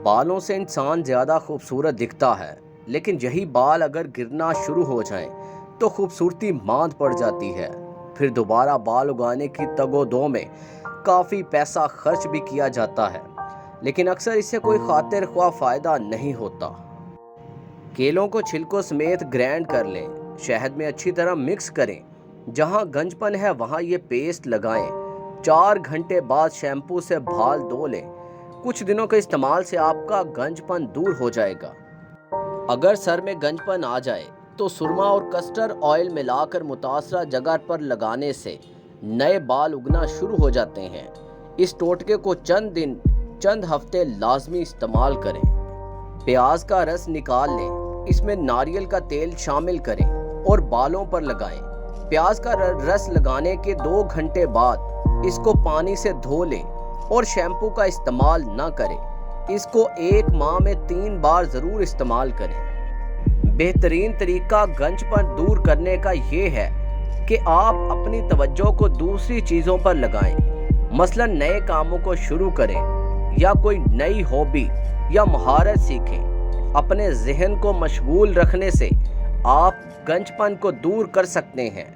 بالوں سے انسان زیادہ خوبصورت دکھتا ہے، لیکن یہی بال اگر گرنا شروع ہو جائیں تو خوبصورتی ماند پڑ جاتی ہے۔ پھر دوبارہ بال اگانے کی تگ و دو میں کافی پیسہ خرچ بھی کیا جاتا ہے، لیکن اکثر اس سے کوئی خاطر خواہ فائدہ نہیں ہوتا۔ کیلوں کو چھلکوں سمیت گرائنڈ کر لیں، شہد میں اچھی طرح مکس کریں، جہاں گنج پن ہے وہاں یہ پیسٹ لگائیں۔ 4 گھنٹے بعد شیمپو سے بال دھو لیں۔ کچھ دنوں کے استعمال سے آپ کا گنج پن دور ہو جائے گا۔ اگر سر میں گنج پن آ جائے تو سرما اور کسٹر آئل ملا کر متاثرہ جگہ پر لگانے سے نئے بال اگنا شروع ہو جاتے ہیں۔ اس ٹوٹکے کو چند ہفتے لازمی استعمال کریں۔ پیاز کا رس نکال لیں، اس میں ناریل کا تیل شامل کریں اور بالوں پر لگائیں۔ پیاز کا رس لگانے کے 2 گھنٹے بعد اس کو پانی سے دھو لیں اور شیمپو کا استعمال نہ کریں۔ اس کو 1 ماہ میں 3 بار ضرور استعمال کریں۔ بہترین طریقہ گنج پن دور کرنے کا یہ ہے کہ آپ اپنی توجہ کو دوسری چیزوں پر لگائیں، مثلا نئے کاموں کو شروع کریں یا کوئی نئی ہابی یا مہارت سیکھیں۔ اپنے ذہن کو مشغول رکھنے سے آپ گنج پن کو دور کر سکتے ہیں۔